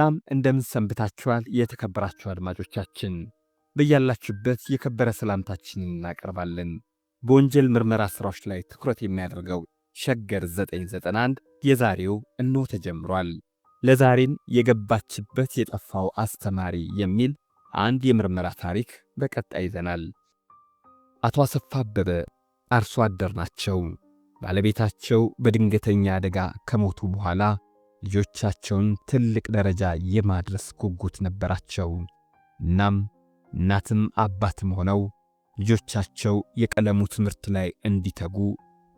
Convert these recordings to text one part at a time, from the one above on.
ሰላም እንደምን ሰንብታችኋል? የተከበራችሁ አድማጮቻችን በያላችሁበት የከበረ ሰላምታችንን እናቀርባለን። በወንጀል ምርመራ ሥራዎች ላይ ትኩረት የሚያደርገው ሸገር 991 የዛሬው እነሆ ተጀምሯል። ለዛሬም የገባችበት የጠፋው አስተማሪ የሚል አንድ የምርመራ ታሪክ በቀጣይ ይዘናል። አቶ አሰፋ አበበ አርሶ አደር ናቸው። ባለቤታቸው በድንገተኛ አደጋ ከሞቱ በኋላ ልጆቻቸውን ትልቅ ደረጃ የማድረስ ጉጉት ነበራቸው። እናም እናትም አባትም ሆነው ልጆቻቸው የቀለሙ ትምህርት ላይ እንዲተጉ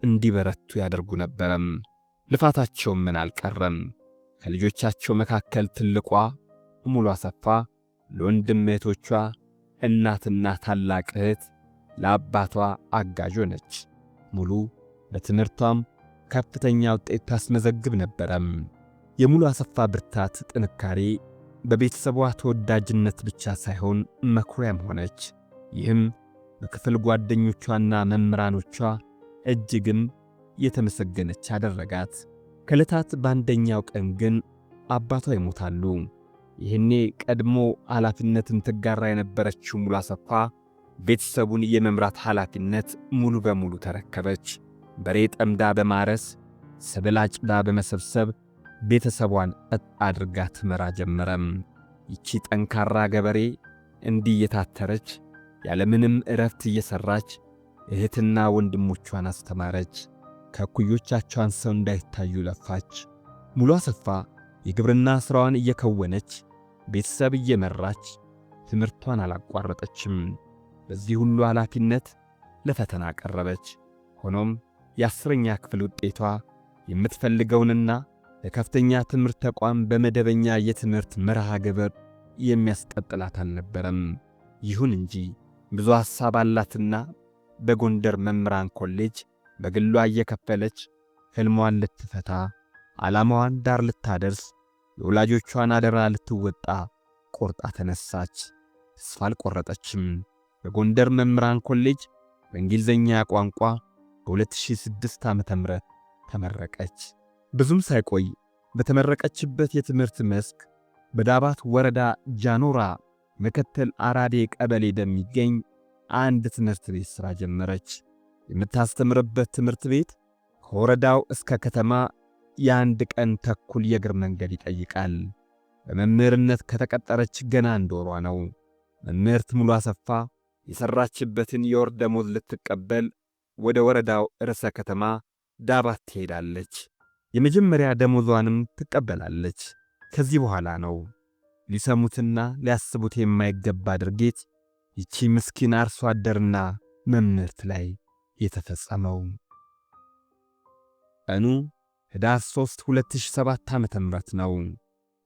እንዲበረቱ ያደርጉ ነበረም። ልፋታቸው ምን አልቀረም። ከልጆቻቸው መካከል ትልቋ ሙሉ አሰፋ ለወንድም እህቶቿ እናትና ታላቅ እህት ለአባቷ አጋዥ ሆነች። ሙሉ በትምህርቷም ከፍተኛ ውጤት ታስመዘግብ ነበረም። የሙሉ አሰፋ ብርታት፣ ጥንካሬ በቤተሰቧ ተወዳጅነት ብቻ ሳይሆን መኩሪያም ሆነች። ይህም በክፍል ጓደኞቿና መምህራኖቿ እጅግም የተመሰገነች አደረጋት። ከዕለታት በአንደኛው ቀን ግን አባቷ ይሞታሉ። ይህኔ ቀድሞ ኃላፊነትን ትጋራ የነበረችው ሙሉ አሰፋ ቤተሰቡን የመምራት ኃላፊነት ሙሉ በሙሉ ተረከበች። በሬ ጠምዳ በማረስ ሰብል አጭዳ በመሰብሰብ ቤተሰቧን ቀጥ አድርጋ ትመራ ጀመረም። ይቺ ጠንካራ ገበሬ እንዲህ እየታተረች ያለምንም እረፍት እየሠራች እህትና ወንድሞቿን አስተማረች። ከእኩዮቻቸው አንሰው እንዳይታዩ ለፋች። ሙሉ አሰፋ የግብርና ሥራዋን እየከወነች ቤተሰብ እየመራች ትምህርቷን አላቋረጠችም። በዚህ ሁሉ ኃላፊነት ለፈተና ቀረበች። ሆኖም የ10ኛ ክፍል ውጤቷ የምትፈልገውንና ለከፍተኛ ትምህርት ተቋም በመደበኛ የትምህርት መርሃ ግብር የሚያስቀጥላት አልነበረም። ይሁን እንጂ ብዙ ሐሳብ አላትና በጎንደር መምህራን ኮሌጅ በግሏ እየከፈለች ሕልሟን ልትፈታ ዓላማዋን ዳር ልታደርስ የወላጆቿን አደራ ልትወጣ ቆርጣ ተነሳች። ተስፋ አልቆረጠችም። በጎንደር መምህራን ኮሌጅ በእንግሊዝኛ ቋንቋ በ2006 ዓ.ም ተመረቀች። ብዙም ሳይቆይ በተመረቀችበት የትምህርት መስክ በዳባት ወረዳ ጃኖራ መከተል አራዴ ቀበሌ በሚገኝ አንድ ትምህርት ቤት ሥራ ጀመረች። የምታስተምርበት ትምህርት ቤት ከወረዳው እስከ ከተማ የአንድ ቀን ተኩል የእግር መንገድ ይጠይቃል። በመምህርነት ከተቀጠረች ገና አንድ ወሯ ነው። መምህርት ሙሉ አሰፋ የሠራችበትን የወር ደሞዝ ልትቀበል ወደ ወረዳው ርዕሰ ከተማ ዳባት ትሄዳለች። የመጀመሪያ ደሞዟንም ትቀበላለች። ከዚህ በኋላ ነው ሊሰሙትና ሊያስቡት የማይገባ ድርጊት ይቺ ምስኪን አርሶ አደርና መምህርት ላይ የተፈጸመው። ቀኑ ህዳር 3 2007 ዓ.ም ነው።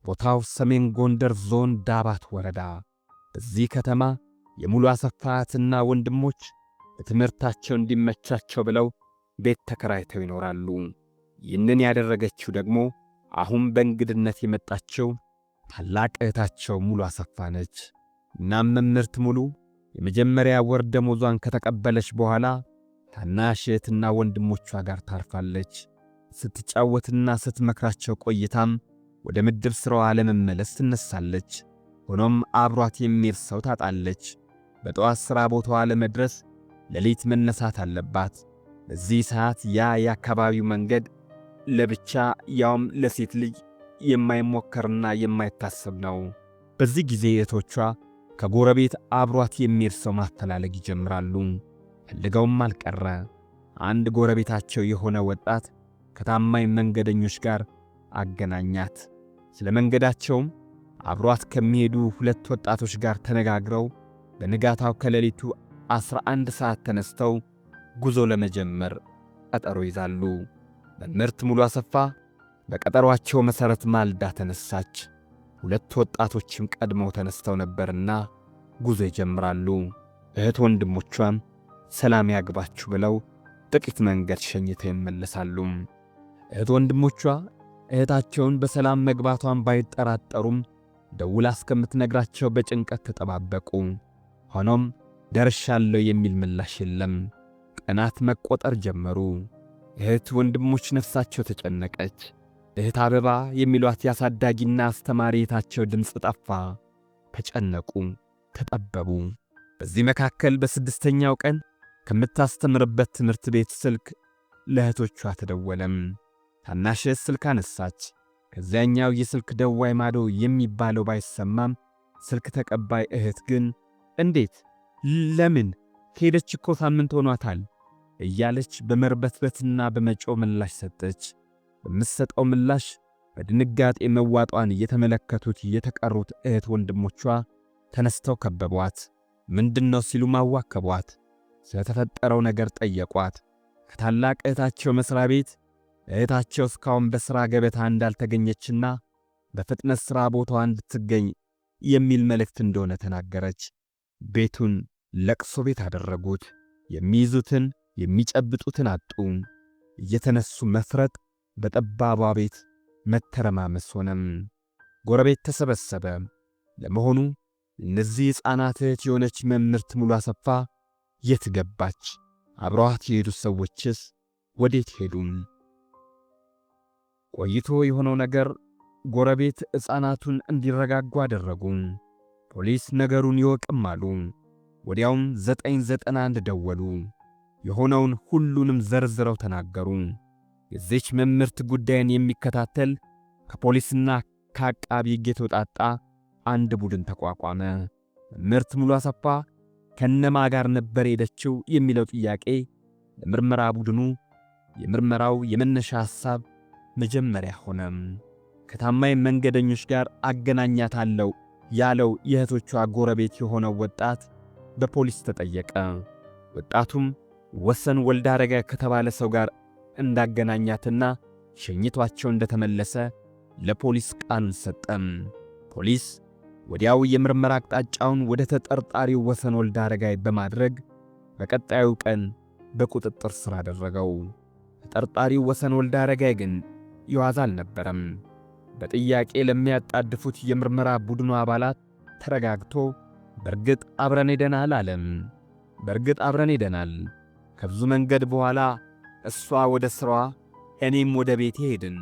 ቦታው ሰሜን ጎንደር ዞን ዳባት ወረዳ። በዚህ ከተማ የሙሉ አሰፋ እህትና ወንድሞች በትምህርታቸው እንዲመቻቸው ብለው ቤት ተከራይተው ይኖራሉ። ይህንን ያደረገችው ደግሞ አሁን በእንግድነት የመጣችው ታላቅ እህታቸው ሙሉ አሰፋ ነች። እናም መምህርት ሙሉ የመጀመሪያ ወር ደሞዟን ከተቀበለች በኋላ ታናሽ እህትና ወንድሞቿ ጋር ታርፋለች። ስትጫወትና ስትመክራቸው ቆይታም ወደ ምድብ ሥራዋ ለመመለስ ትነሳለች። ሆኖም አብሯት የሚሄድ ሰው ታጣለች። በጠዋት ሥራ ቦታዋ ለመድረስ ሌሊት መነሳት አለባት። በዚህ ሰዓት የአካባቢው መንገድ ለብቻ ያውም ለሴት ልጅ የማይሞከርና የማይታሰብ ነው። በዚህ ጊዜ እህቶቿ ከጎረቤት አብሯት የሚሄድ ሰው ማፈላለግ ይጀምራሉ። ፈልገውም አልቀረ አንድ ጎረቤታቸው የሆነ ወጣት ከታማኝ መንገደኞች ጋር አገናኛት። ስለ መንገዳቸውም አብሯት ከሚሄዱ 2 ወጣቶች ጋር ተነጋግረው በንጋታው ከሌሊቱ 11 ሰዓት ተነስተው ጉዞ ለመጀመር ቀጠሮ ይዛሉ። መምህርት ሙሉ አሰፋ በቀጠሯቸው መሠረት ማልዳ ተነሳች። 2 ወጣቶችም ቀድመው ተነስተው ነበርና ጉዞ ይጀምራሉ። እህት ወንድሞቿም ሰላም ያግባችሁ ብለው ጥቂት መንገድ ሸኝተው ይመለሳሉ። እህት ወንድሞቿ እህታቸውን በሰላም መግባቷን ባይጠራጠሩም ደውላ እስከምትነግራቸው በጭንቀት ተጠባበቁ። ሆኖም ደርሻለሁ የሚል ምላሽ የለም። ቀናት መቆጠር ጀመሩ። እህት ወንድሞች ነፍሳቸው ተጨነቀች። እህት አበባ የሚሏት ያሳዳጊና አስተማሪ እህታቸው ድምፅ ጠፋ። ተጨነቁ፣ ተጠበቡ። በዚህ መካከል በስድስተኛው ቀን ከምታስተምርበት ትምህርት ቤት ስልክ ለእህቶቿ ተደወለም። ታናሽ እህት ስልክ አነሳች። ከዚያኛው የስልክ ደዋይ ማዶ የሚባለው ባይሰማም ስልክ ተቀባይ እህት ግን እንዴት? ለምን? ሄደች እኮ ሳምንት ሆኗታል እያለች በመርበትበትና በመጮህ ምላሽ ሰጠች። በምትሰጠው ምላሽ በድንጋጤ መዋጧን የተመለከቱት የተቀሩት እህት ወንድሞቿ ተነስተው ከበቧት። ምንድነው ሲሉ ማዋከቧት። ስለተፈጠረው ነገር ጠየቋት። ከታላቅ እህታቸው መስሪያ ቤት እህታቸው እስካሁን በሥራ ገበታ እንዳልተገኘችና በፍጥነት ሥራ ቦታዋ እንድትገኝ የሚል መልእክት እንደሆነ ተናገረች። ቤቱን ለቅሶ ቤት አደረጉት። የሚይዙትን የሚጨብጡትን አጡ። እየተነሱ መፍረጥ፣ በጠባቧ ቤት መተረማመስ ሆነም። ጎረቤት ተሰበሰበ። ለመሆኑ እነዚህ ሕፃናት እህት የሆነች መምህርት ሙሉ አሰፋ የት ገባች? አብረዋት የሄዱት ሰዎችስ ወዴት ሄዱም? ቆይቶ የሆነው ነገር ጎረቤት ሕፃናቱን እንዲረጋጉ አደረጉ። ፖሊስ ነገሩን ይወቅም አሉ። ወዲያውም 991 ደወሉ። የሆነውን ሁሉንም ዘርዝረው ተናገሩ። የዚች መምህርት ጉዳይን የሚከታተል ከፖሊስና ከአቃቢ ሕግ የተውጣጣ አንድ ቡድን ተቋቋመ። መምህርት ሙሉ አሰፋ ከነማ ጋር ነበር ሄደችው የሚለው ጥያቄ ለምርመራ ቡድኑ የምርመራው የመነሻ ሐሳብ መጀመሪያ ሆነ። ከታማኝ መንገደኞች ጋር አገናኛታለሁ ያለው የእህቶቿ ጎረቤት የሆነው ወጣት በፖሊስ ተጠየቀ። ወጣቱም ወሰን ወልዳረገ ከተባለ ሰው ጋር እንዳገናኛትና ሸኝቷቸው እንደተመለሰ ለፖሊስ ቃሉን ሰጠም። ፖሊስ ወዲያው የምርመራ አቅጣጫውን ወደ ተጠርጣሪው ወሰን ወልዳረጋይ በማድረግ በቀጣዩ ቀን በቁጥጥር ስር አደረገው። ተጠርጣሪው ወሰን ወልዳረጋይ ግን ይዋዝ አልነበረም። በጥያቄ ለሚያጣድፉት የምርመራ ቡድኑ አባላት ተረጋግቶ በርግጥ አብረን ሄደናል አለም። በርግጥ አብረን ሄደናል። ከብዙ መንገድ በኋላ እሷ ወደ ሥራዋ እኔም ወደ ቤቴ ሄድን።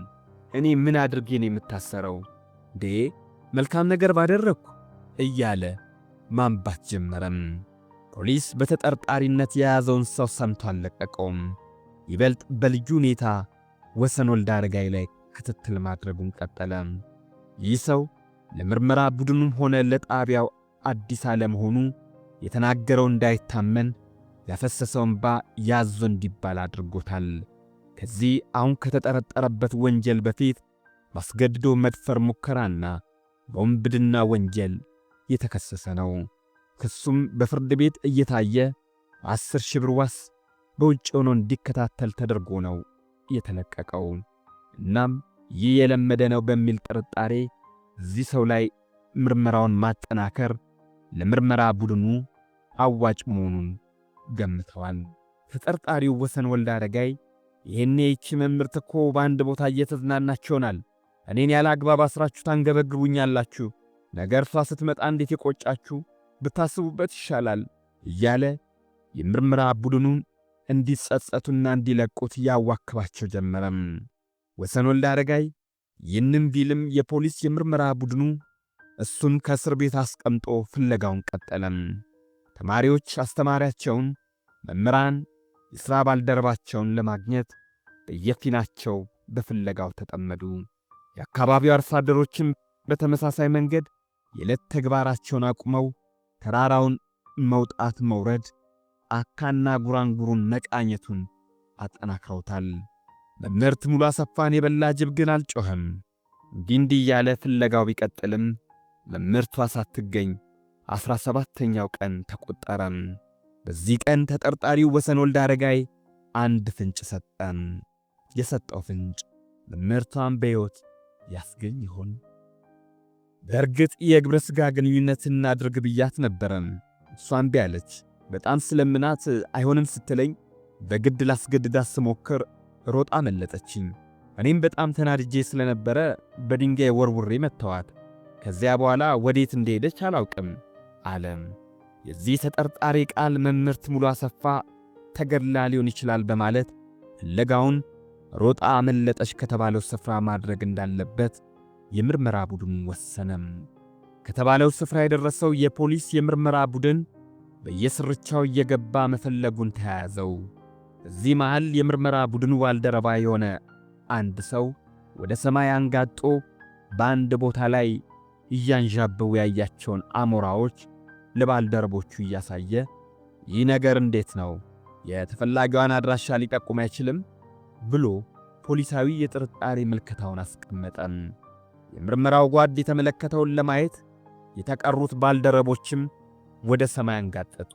እኔ ምን አድርጌ ነው የምታሰረው? ዴ መልካም ነገር ባደረግኩ እያለ ማንባት ጀመረም። ፖሊስ በተጠርጣሪነት የያዘውን ሰው ሰምቶ አልለቀቀውም። ይበልጥ በልዩ ሁኔታ ወሰን ወልዳረጋይ ላይ ክትትል ማድረጉን ቀጠለ። ይህ ሰው ለምርመራ ቡድኑም ሆነ ለጣቢያው አዲስ አለመሆኑ የተናገረው እንዳይታመን ያፈሰሰው እንባ ያዞ እንዲባል አድርጎታል። ከዚህ አሁን ከተጠረጠረበት ወንጀል በፊት ማስገድዶ መድፈር ሙከራና በወንብድና ወንጀል የተከሰሰ ነው። ክሱም በፍርድ ቤት እየታየ 10 ሺህ ብር ዋስ በውጭ ሆኖ እንዲከታተል ተደርጎ ነው የተለቀቀው። እናም ይህ የለመደ ነው በሚል ጥርጣሬ እዚህ ሰው ላይ ምርመራውን ማጠናከር ለምርመራ ቡድኑ አዋጭ መሆኑን ገምተዋል። ተጠርጣሪው ወሰን ወልዳረጋይ ይሄኔ ይህች መምህርት እኮ በአንድ ቦታ እየተዝናናች ይሆናል፣ እኔን ያለ አግባብ አስራችሁ ታንገበግቡኛላችሁ፣ ነገር እሷ ስትመጣ እንዴት የቆጫችሁ ብታስቡበት ይሻላል እያለ የምርመራ ቡድኑን እንዲጸጸቱና እንዲለቁት ያዋክባቸው ጀመረም። ወሰን ወልዳረጋይ ይህንም ቢልም የፖሊስ የምርመራ ቡድኑ እሱን ከእስር ቤት አስቀምጦ ፍለጋውን ቀጠለም። ተማሪዎች አስተማሪያቸውን፣ መምህራን የሥራ ባልደረባቸውን ለማግኘት በየፊናቸው በፍለጋው ተጠመዱ። የአካባቢው አርሶ አደሮችም በተመሳሳይ መንገድ የዕለት ተግባራቸውን አቁመው ተራራውን መውጣት መውረድ፣ አካና ጉራንጉሩን መቃኘቱን አጠናክረውታል። መምህርት ሙሉ አሰፋን የበላ ጅብ ግን አልጮኸም። እንዲህ እያለ ፍለጋው ቢቀጥልም መምህርቷ ሳትገኝ 17ኛው ቀን ተቆጠረም። በዚህ ቀን ተጠርጣሪው ወሰን ወልዳረጋይ አንድ ፍንጭ ሰጠም። የሰጠው ፍንጭ መምህርቷን በሕይወት ያስገኝ ይሆን? በእርግጥ የግብረ ሥጋ ግንኙነት እናድርግ ብያት ነበረም። እሷም ቢያለች በጣም ስለምናት አይሆንም ስትለኝ በግድ ላስገድዳት ስሞክር ሮጣ መለጠችኝ። እኔም በጣም ተናድጄ ስለነበረ በድንጋይ ወርውሬ መተዋት። ከዚያ በኋላ ወዴት እንደሄደች አላውቅም አለም። የዚህ ተጠርጣሪ ቃል መምህርት ሙሉ አሰፋ ተገድላ ሊሆን ይችላል በማለት ፍለጋውን ሮጣ አመለጠች ከተባለው ስፍራ ማድረግ እንዳለበት የምርመራ ቡድኑ ወሰነም። ከተባለው ስፍራ የደረሰው የፖሊስ የምርመራ ቡድን በየስርቻው እየገባ መፈለጉን ተያያዘው። እዚህ መሃል የምርመራ ቡድኑ ባልደረባ የሆነ አንድ ሰው ወደ ሰማይ አንጋጦ በአንድ ቦታ ላይ እያንዣበው ያያቸውን አሞራዎች ለባልደረቦቹ እያሳየ ይህ ነገር እንዴት ነው? የተፈላጊዋን አድራሻ ሊጠቁም አይችልም? ብሎ ፖሊሳዊ የጥርጣሬ ምልከታውን አስቀመጠም። የምርመራው ጓድ የተመለከተውን ለማየት የተቀሩት ባልደረቦችም ወደ ሰማይ አንጋጠጡ።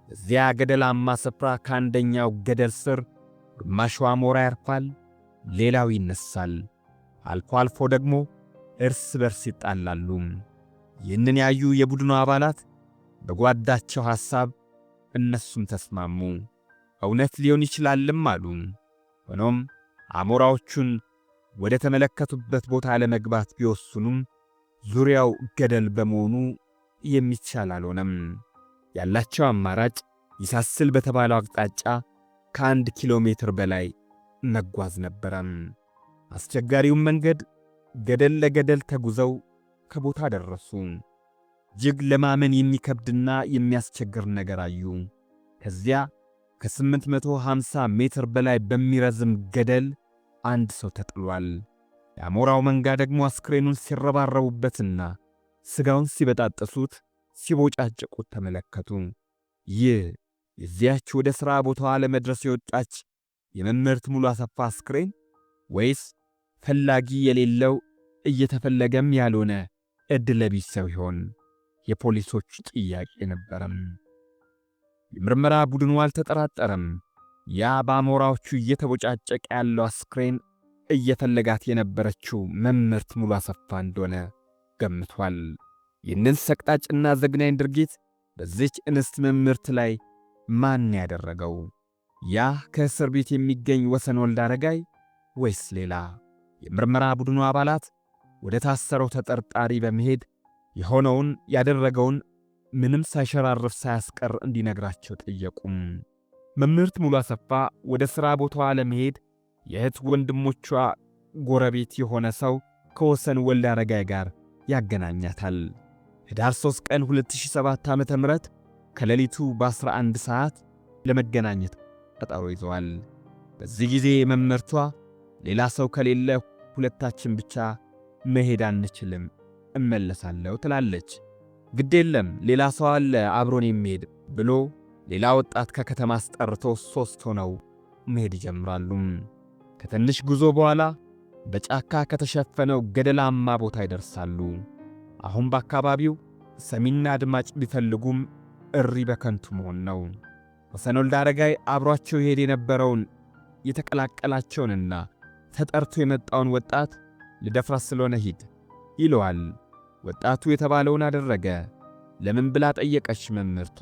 እዚያ ገደላማ ስፍራ ከአንደኛው ገደል ስር ግማሹ አሞራ ያርፋል፣ ሌላው ይነሳል። አልፎ አልፎ ደግሞ እርስ በርስ ይጣላሉ። ይህንን ያዩ የቡድኑ አባላት በጓዳቸው ሐሳብ እነሱም ተስማሙ። እውነት ሊሆን ይችላልም አሉ። ሆኖም አሞራዎቹን ወደ ተመለከቱበት ቦታ ለመግባት ቢወስኑም ዙሪያው ገደል በመሆኑ የሚቻል አልሆነም። ያላቸው አማራጭ ይሳስል በተባለው አቅጣጫ ከ1 ኪሎ ሜትር በላይ መጓዝ ነበረም። አስቸጋሪውን መንገድ ገደል ለገደል ተጉዘው ከቦታ ደረሱ። እጅግ ለማመን የሚከብድና የሚያስቸግር ነገር አዩ። ከዚያ ከ850 ሜትር በላይ በሚረዝም ገደል አንድ ሰው ተጥሏል። የአሞራው መንጋ ደግሞ አስክሬኑን ሲረባረቡበትና ሥጋውን ሲበጣጠሱት ሲቦጫጭቁት ተመለከቱ። ይህ የዚያች ወደ ሥራ ቦታዋ ለመድረስ የወጣች የመምህርት ሙሉ አሰፋ አስክሬን ወይስ ፈላጊ የሌለው እየተፈለገም ያልሆነ ዕድለ ቢስ ሰው ይሆን? የፖሊሶች ጥያቄ ነበረም። የምርመራ ቡድኑ አልተጠራጠረም። ያ በአሞራዎቹ እየተቦጫጨቀ ያለው አስክሬን እየፈለጋት የነበረችው መምህርት ሙሉ አሰፋ እንደሆነ ገምቷል። ይህንን ሰቅጣጭና ዘግናኝ ድርጊት በዚች እንስት መምህርት ላይ ማን ያደረገው? ያ ከእስር ቤት የሚገኝ ወሰን ወልደ አረጋይ ወይስ ሌላ? የምርመራ ቡድኑ አባላት ወደ ታሰረው ተጠርጣሪ በመሄድ የሆነውን ያደረገውን ምንም ሳይሸራርፍ ሳያስቀር እንዲነግራቸው ጠየቁም። መምህርት ሙሉ አሰፋ ወደ ሥራ ቦታዋ ለመሄድ የእህት ወንድሞቿ ጎረቤት የሆነ ሰው ከወሰን ወልደ አረጋይ ጋር ያገናኛታል። ህዳር 3 ቀን 2007 ዓ.ም ከሌሊቱ በ11 ሰዓት ለመገናኘት ቀጠሮ ይዘዋል። በዚህ ጊዜ መምህርቷ ሌላ ሰው ከሌለ ሁለታችን ብቻ መሄድ አንችልም፣ እመለሳለሁ ትላለች። ግድ የለም ሌላ ሰው አለ አብሮን የሚሄድ ብሎ ሌላ ወጣት ከከተማ አስጠርቶ 3 ሆነው መሄድ ይጀምራሉ። ከትንሽ ጉዞ በኋላ በጫካ ከተሸፈነው ገደላማ ቦታ ይደርሳሉ። አሁን በአካባቢው ሰሚና አድማጭ ቢፈልጉም እሪ በከንቱ መሆን ነው። ወሰን ወልደ አረጋይ አብሯቸው ይሄድ የነበረውን የተቀላቀላቸውንና ተጠርቶ የመጣውን ወጣት ልደፍራት ስለሆነ ሂድ ይለዋል። ወጣቱ የተባለውን አደረገ። ለምን ብላ ጠየቀች መምህርቷ።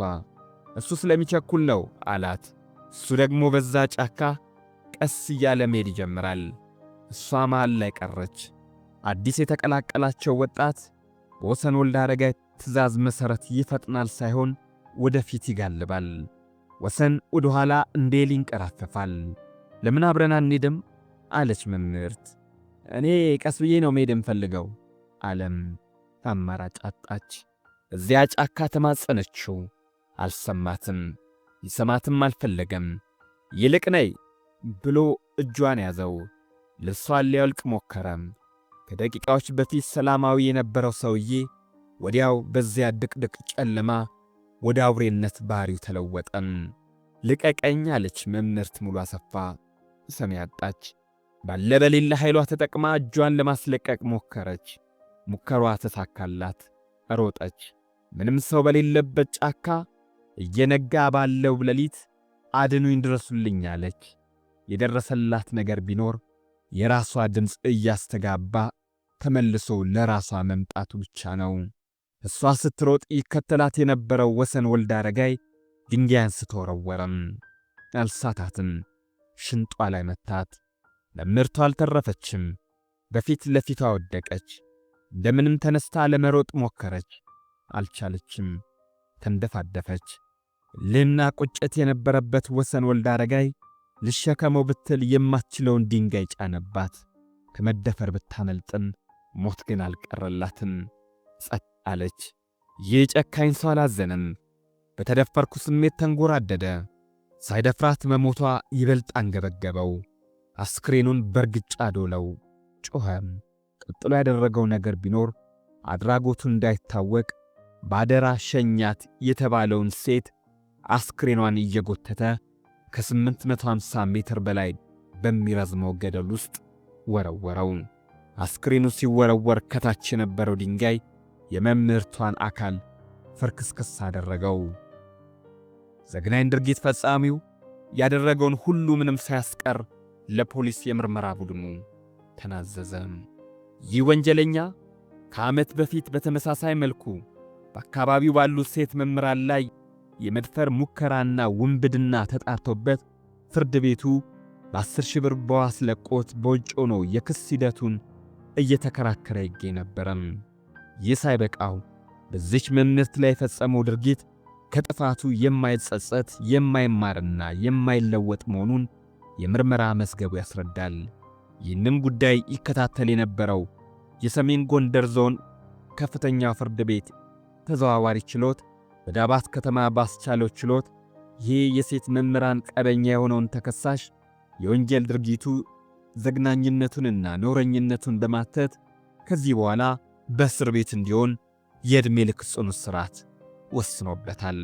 እሱ ስለሚቸኩል ነው አላት። እሱ ደግሞ በዛ ጫካ ቀስ እያለ መሄድ ይጀምራል። እሷ መሃል ላይ ቀረች። አዲስ የተቀላቀላቸው ወጣት በወሰን ወልደ አረጋይ ትእዛዝ መሠረት ይፈጥናል ሳይሆን ወደፊት ይጋልባል። ወሰን ወደ ኋላ እንደ ኤሊ ይንቀራፈፋል። ለምን አብረን አንሄድም አለች መምህርት። እኔ ቀስ ብዬ ነው መሄድ የምፈልገው አለም። አማራጭ አጣች። እዚያ ጫካ ተማጸነችው። አልሰማትም፣ ይሰማትም አልፈለገም። ይልቅ ነይ ብሎ እጇን ያዘው። ልብሷን ሊያወልቅ ሞከረም። ከደቂቃዎች በፊት ሰላማዊ የነበረው ሰውዬ ወዲያው በዚያ ድቅድቅ ጨለማ ወደ አውሬነት ባህሪው ተለወጠም። ልቀቀኝ አለች መምህርት ሙሉ አሰፋ። ሰሚ አጣች። ባለ በሌላ ኃይሏ ተጠቅማ እጇን ለማስለቀቅ ሞከረች። ሙከሯ ተሳካላት። ሮጠች። ምንም ሰው በሌለበት ጫካ እየነጋ ባለው ሌሊት አድኑኝ ድረሱልኝ አለች። የደረሰላት ነገር ቢኖር የራሷ ድምፅ እያስተጋባ ተመልሶ ለራሷ መምጣቱ ብቻ ነው። እሷ ስትሮጥ ይከተላት የነበረው ወሰን ወልደ አረጋይ ድንጋይ አንስቶ ወረወረም። አልሳታትም። ሽንጧ ላይ መታት። መምህርቷ አልተረፈችም። በፊት ለፊቷ ወደቀች። እንደምንም ተነስታ ለመሮጥ ሞከረች። አልቻለችም። ተንደፋደፈች። እልህና ቁጭት የነበረበት ወሰን ወልደ አረጋይ ልሸከመው ብትል የማትችለውን ድንጋይ ጫነባት። ከመደፈር ብታመልጥም ሞት ግን አልቀረላትም። ጸጥ አለች። ይህ ጨካኝ ሰው አላዘነም። በተደፈርኩ ስሜት ተንጎራደደ። ሳይደፍራት መሞቷ ይበልጥ አንገበገበው። አስክሬኑን በርግጫ ዶለው፣ ጮኸም። ቀጥሎ ያደረገው ነገር ቢኖር አድራጎቱ እንዳይታወቅ ባደራ ሸኛት የተባለውን ሴት አስክሬኗን እየጎተተ ከ850 ሜትር በላይ በሚረዝመው ገደል ውስጥ ወረወረው። አስክሬኑ ሲወረወር ከታች የነበረው ድንጋይ የመምህርቷን አካል ፍርክስክስ አደረገው። ዘግናኝ ድርጊት ፈጻሚው ያደረገውን ሁሉ ምንም ሳያስቀር ለፖሊስ የምርመራ ቡድኑ ተናዘዘ። ይህ ወንጀለኛ ከዓመት በፊት በተመሳሳይ መልኩ በአካባቢው ባሉ ሴት መምህራን ላይ የመድፈር ሙከራና ውንብድና ተጣርቶበት ፍርድ ቤቱ በ10 ሺህ ብር በዋስ ለቆት በውጭ ሆኖ የክስ ሂደቱን እየተከራከረ ይገኝ ነበረም። ይህ ሳይበቃው በዚች መምህርት ላይ የፈጸመው ድርጊት ከጥፋቱ የማይጸጸት የማይማርና የማይለወጥ መሆኑን የምርመራ መዝገቡ ያስረዳል። ይህንም ጉዳይ ይከታተል የነበረው የሰሜን ጎንደር ዞን ከፍተኛው ፍርድ ቤት ተዘዋዋሪ ችሎት በዳባት ከተማ ባስቻለው ችሎት ይህ የሴት መምህራን ቀበኛ የሆነውን ተከሳሽ የወንጀል ድርጊቱ ዘግናኝነቱንና ኖረኝነቱን በማተት ከዚህ በኋላ በእስር ቤት እንዲሆን የዕድሜ ልክ ጽኑ እስራት ወስኖበታል።